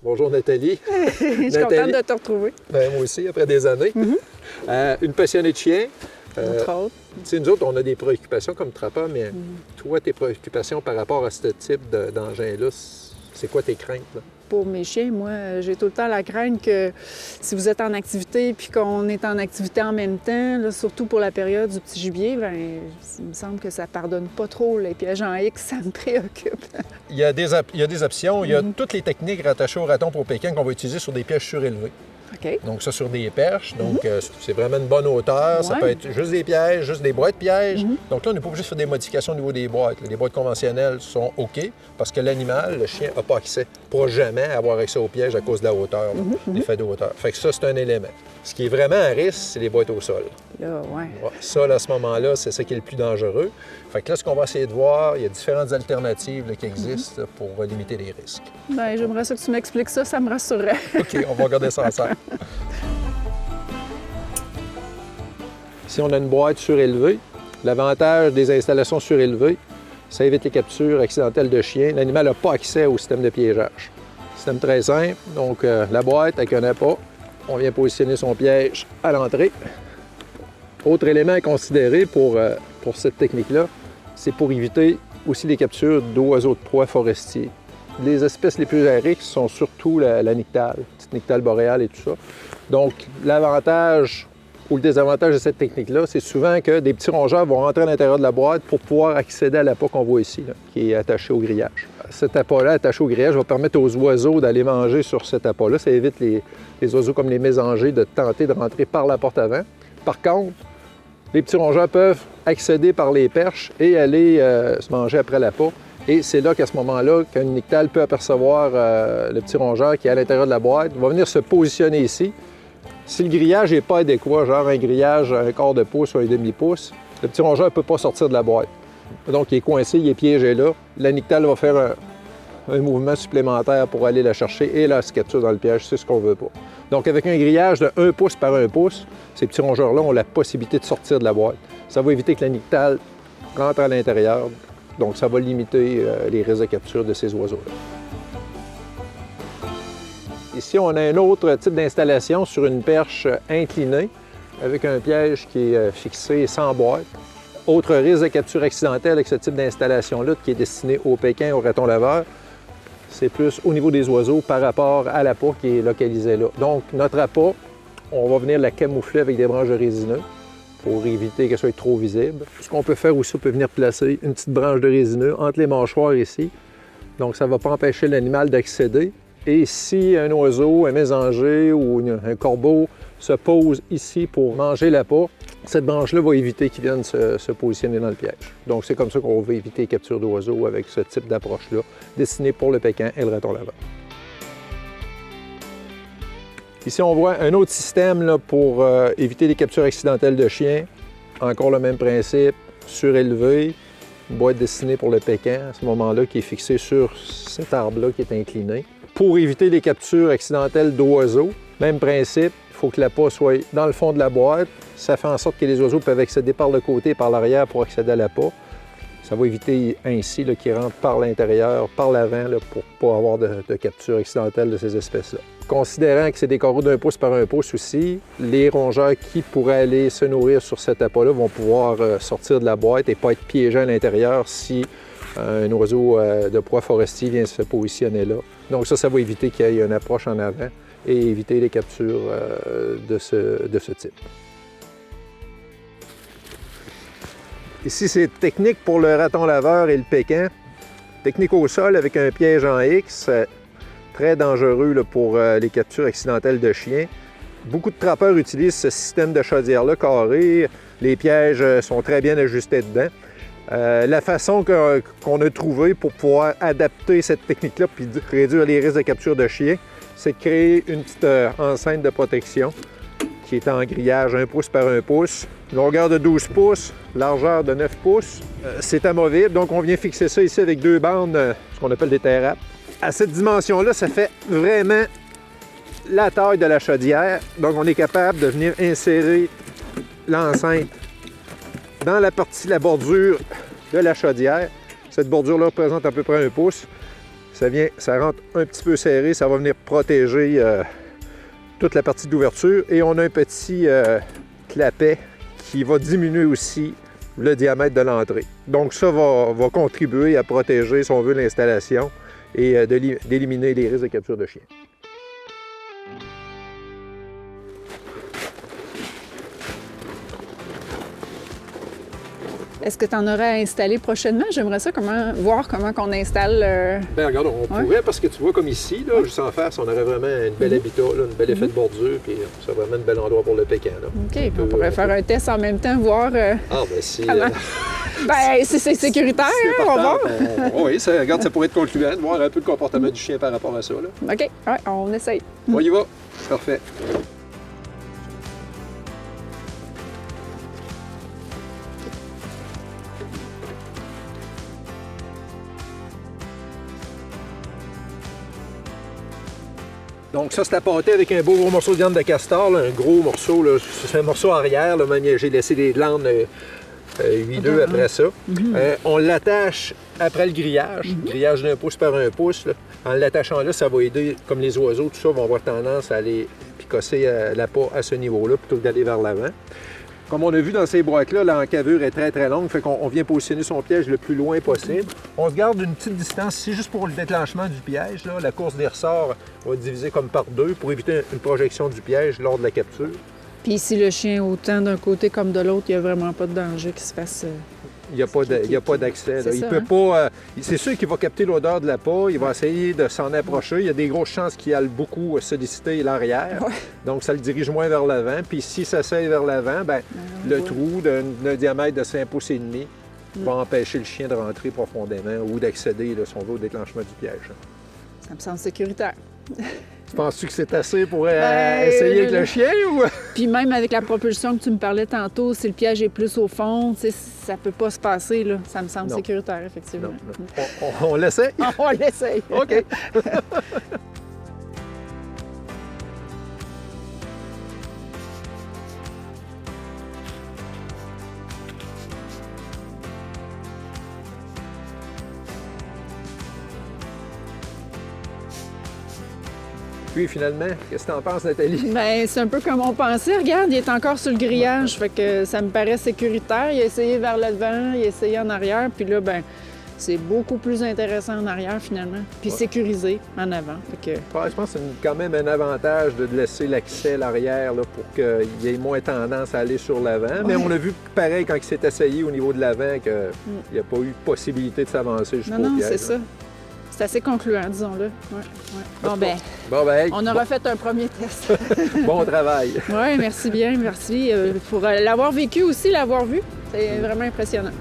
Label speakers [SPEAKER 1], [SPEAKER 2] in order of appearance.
[SPEAKER 1] Bonjour Nathalie.
[SPEAKER 2] Je suis contente de te retrouver.
[SPEAKER 1] Ben, moi aussi, après des années. Une passionnée de chiens.
[SPEAKER 2] Entre autres.
[SPEAKER 1] Tu sais, nous autres, on a des préoccupations comme trappeurs, mais toi, tes préoccupations par rapport à ce type d'engin-là, c'est quoi tes craintes? Là?
[SPEAKER 2] Pour mes chiens, moi, j'ai tout le temps la crainte que si vous êtes en activité puis qu'on est en activité en même temps, là, surtout pour la période du petit gibier, bien, il me semble que ça pardonne pas trop les pièges en X, ça me préoccupe.
[SPEAKER 1] Il y a des options. Il y a toutes les techniques rattachées au raton pour Pékin qu'on va utiliser sur des pièges surélevés.
[SPEAKER 2] OK.
[SPEAKER 1] Donc, ça sur des perches. Donc, c'est vraiment une bonne hauteur. Ça peut être juste des pièges, juste des boîtes pièges. Donc là, on n'est pas obligé de faire des modifications au niveau des boîtes. Les boîtes conventionnelles sont OK parce que l'animal, le chien, n'a pas accès, pas jamais avoir accès aux pièges à cause de la hauteur, l'effet de hauteur. Fait que ça, c'est un élément. Ce qui est vraiment à risque, c'est les boîtes au sol.
[SPEAKER 2] Là, ouais.
[SPEAKER 1] Ça, là, à ce moment-là, c'est ça qui est le plus dangereux. Fait que là, ce qu'on va essayer de voir, il y a différentes alternatives là, qui existent là, pour limiter les risques.
[SPEAKER 2] Bien, j'aimerais ça que tu m'expliques ça, ça me rassurerait.
[SPEAKER 1] OK, on va regarder ça ensemble. Ici, on a une boîte surélevée. L'avantage des installations surélevées, ça évite les captures accidentelles de chiens. L'animal n'a pas accès au système de piégeage. Système très simple. Donc, la boîte, elle ne connaît pas. On vient positionner son piège à l'entrée. Autre élément à considérer pour cette technique-là, c'est pour éviter aussi les captures d'oiseaux de proie forestiers. Les espèces les plus à risque sont surtout la nyctale, petite nyctale boréale et tout ça. Donc, l'avantage ou le désavantage de cette technique-là, c'est souvent que des petits rongeurs vont rentrer à l'intérieur de la boîte pour pouvoir accéder à l'appât qu'on voit ici, là, qui est attaché au grillage. Cet appât-là, attaché au grillage, va permettre aux oiseaux d'aller manger sur cet appât-là. Ça évite les oiseaux comme les mésangers de tenter de rentrer par la porte avant. Par contre, les petits rongeurs peuvent accéder par les perches et aller se manger après l'appât. Et c'est là qu'à ce moment-là, qu'un nyctale peut apercevoir le petit rongeur qui est à l'intérieur de la boîte, va venir se positionner ici. Si le grillage n'est pas adéquat, genre un grillage à un quart de pouce ou un demi-pouce, le petit rongeur ne peut pas sortir de la boîte. Donc, il est coincé, il est piégé là. La nyctale va faire un mouvement supplémentaire pour aller la chercher et la se capture dans le piège, c'est ce qu'on ne veut pas. Donc, avec un grillage de 1 pouce par 1 pouce, ces petits rongeurs-là ont la possibilité de sortir de la boîte. Ça va éviter que la nyctale rentre à l'intérieur. Donc, ça va limiter les risques de capture de ces oiseaux-là. Ici, on a un autre type d'installation sur une perche inclinée avec un piège qui est fixé sans boîte. Autre risque de capture accidentelle avec ce type d'installation-là qui est destiné au Pékin, au raton laveur, c'est plus au niveau des oiseaux par rapport à l'appât qui est localisé là. Donc, notre appât, on va venir la camoufler avec des branches de résineux pour éviter qu'elle soit trop visible. Ce qu'on peut faire aussi, on peut venir placer une petite branche de résineux entre les mâchoires ici. Donc, ça ne va pas empêcher l'animal d'accéder. Et si un oiseau, un mésanger ou un corbeau se pose ici pour manger l'appât, cette branche-là va éviter qu'il vienne se positionner dans le piège. Donc, c'est comme ça qu'on veut éviter les captures d'oiseaux avec ce type d'approche-là, destiné pour le Pékin et le raton laveur. Ici, on voit un autre système là, pour éviter les captures accidentelles de chiens. Encore le même principe, surélevé, une boîte destinée pour le Pékin, à ce moment-là, qui est fixée sur cet arbre-là qui est incliné. Pour éviter les captures accidentelles d'oiseaux, même principe, il faut que l'appât soit dans le fond de la boîte. Ça fait en sorte que les oiseaux peuvent accéder par le côté et par l'arrière pour accéder à l'appât. Ça va éviter ainsi qu'ils rentrent par l'intérieur, par l'avant, pour ne pas avoir de capture accidentelle de ces espèces-là. Considérant que c'est des carreaux d'1 pouce par 1 pouce aussi, les rongeurs qui pourraient aller se nourrir sur cet appât-là vont pouvoir sortir de la boîte et pas être piégés à l'intérieur si un oiseau de proie forestier vient se positionner là. Donc ça va éviter qu'il y ait une approche en avant et éviter les captures de ce type. Ici, c'est technique pour le raton laveur et le Pékin. Technique au sol avec un piège en X, très dangereux là, pour les captures accidentelles de chiens. Beaucoup de trappeurs utilisent ce système de chaudière-là carré. Les pièges sont très bien ajustés dedans. La façon qu'on a trouvée pour pouvoir adapter cette technique-là puis réduire les risques de capture de chiens, c'est de créer une petite enceinte de protection qui est en grillage 1 pouce par 1 pouce, longueur de 12 pouces, largeur de 9 pouces. C'est amovible, donc on vient fixer ça ici avec 2 bandes, ce qu'on appelle des terrapes. À cette dimension-là, ça fait vraiment la taille de la chaudière. Donc on est capable de venir insérer l'enceinte dans la partie de la bordure de la chaudière. Cette bordure-là représente à peu près 1 pouce. ça rentre un petit peu serré, ça va venir protéger toute la partie d'ouverture. Et on a un petit clapet qui va diminuer aussi le diamètre de l'entrée. Donc ça va contribuer à protéger, si on veut, l'installation et d'éliminer les risques de capture de chien.
[SPEAKER 2] Est-ce que tu en aurais à installer prochainement? J'aimerais ça voir comment on installe.
[SPEAKER 1] Bien, regarde, on pourrait, parce que tu vois, comme ici, là, juste en face, on aurait vraiment une belle habitat, là, une belle effet de bordure, puis c'est vraiment un bel endroit pour le pécan. Là.
[SPEAKER 2] OK, on pourrait faire un test en même temps, voir.
[SPEAKER 1] Ah, ben si.
[SPEAKER 2] Ben, c'est sécuritaire, hein, on va voir.
[SPEAKER 1] Oui, regarde, ça pourrait être concluant, de voir un peu le comportement du chien par rapport à ça. Là.
[SPEAKER 2] OK, ouais, on essaye.
[SPEAKER 1] On y va. Parfait. Donc ça, c'est apporté avec un beau gros morceau de viande de castor, là, un gros morceau, c'est un morceau arrière, là, même j'ai laissé des glandes huileux après ça. On l'attache après le grillage d'un pouce par un pouce. Là. En l'attachant là, ça va aider, comme les oiseaux, tout ça, vont avoir tendance à aller picosser la peau à ce niveau-là plutôt que d'aller vers l'avant. Comme on a vu dans ces boîtes-là, l'encavure est très très longue, fait qu'on vient positionner son piège le plus loin possible. On se garde une petite distance ici juste pour le déclenchement du piège. Là. La course des ressorts va être divisée comme par deux pour éviter une projection du piège lors de la capture.
[SPEAKER 2] Puis si le chien autant d'un côté comme de l'autre, il n'y a vraiment pas de danger qu'il se fasse...
[SPEAKER 1] Il n'y a pas d'accès. Il
[SPEAKER 2] ça,
[SPEAKER 1] peut pas. C'est sûr qu'il va capter l'odeur de la peau, il va essayer de s'en approcher. Il y a des grosses chances qu'il aille beaucoup solliciter l'arrière.
[SPEAKER 2] Ouais.
[SPEAKER 1] Donc ça le dirige moins vers l'avant. Puis si ça s'aille vers l'avant, ben, le trou d'un diamètre de 5 pouces et demi va empêcher le chien de rentrer profondément ou d'accéder, si on veut, au déclenchement du piège.
[SPEAKER 2] Ça me semble sécuritaire.
[SPEAKER 1] Tu penses-tu que c'est assez pour essayer avec le chien ou?
[SPEAKER 2] Puis même avec la propulsion que tu me parlais tantôt, si le piège est plus au fond, ça peut pas se passer, là. Ça me semble sécuritaire, effectivement.
[SPEAKER 1] Non. On l'essaie?
[SPEAKER 2] On l'essaye.
[SPEAKER 1] OK. Puis finalement, qu'est-ce que tu en penses, Nathalie?
[SPEAKER 2] Bien, c'est un peu comme on pensait. Regarde, il est encore sur le grillage, fait que ça me paraît sécuritaire. Il a essayé vers le devant, il a essayé en arrière, puis là, ben, c'est beaucoup plus intéressant en arrière finalement, puis sécurisé en avant. Fait que...
[SPEAKER 1] je pense que c'est quand même un avantage de laisser l'accès à l'arrière là, pour qu'il ait moins tendance à aller sur l'avant. Mais on a vu pareil quand il s'est essayé au niveau de l'avant qu'il n'y a pas eu possibilité de s'avancer jusqu'au piège.
[SPEAKER 2] Non, c'est ça. C'est assez concluant, disons-le. Ouais. Bon, ben, on aura fait un premier test.
[SPEAKER 1] Bon travail.
[SPEAKER 2] Oui, merci bien, merci. Pour l'avoir vécu aussi, l'avoir vu, c'est vraiment impressionnant.